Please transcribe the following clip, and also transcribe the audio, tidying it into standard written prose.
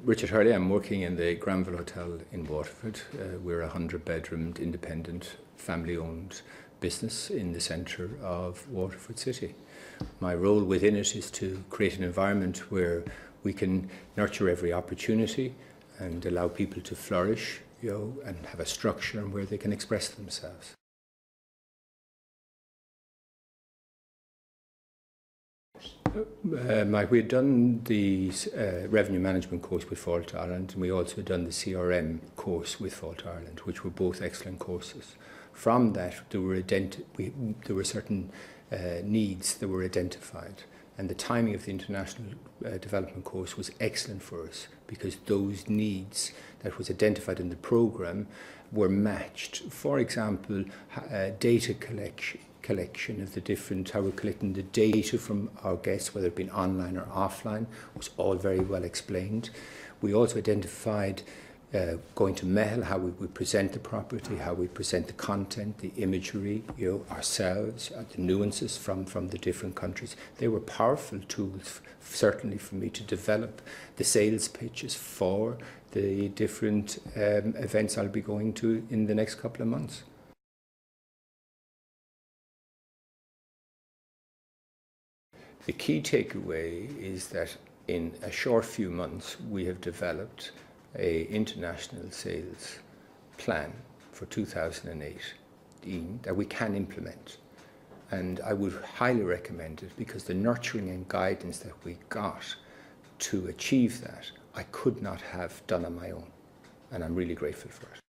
Richard Hurley. I'm working in the Granville Hotel in Waterford. We're a 100-bedroomed, independent, family-owned business in the centre of Waterford City. My role within it is to create an environment where we can nurture every opportunity and allow people to flourish, and have a structure where they can express themselves. We had done the revenue management course with Fáilte Ireland, and we also had done the CRM course with Fáilte Ireland, which were both excellent courses. From that, there were certain needs that were identified, and the timing of the international development course was excellent for us because those needs that was identified in the programme were matched. For example, data collection of the different, how we're collecting the data from our guests, whether it been online or offline, was all very well explained. We also identified going to Mehel, how we would present the property, how we present the content, the imagery, ourselves, the nuances from the different countries. They were powerful tools, certainly for me, to develop the sales pitches for the different events I'll be going to in the next couple of months. The key takeaway is that in a short few months we have developed an international sales plan for 2018 that we can implement, and I would highly recommend it because the nurturing and guidance that we got to achieve that I could not have done on my own, and I'm really grateful for it.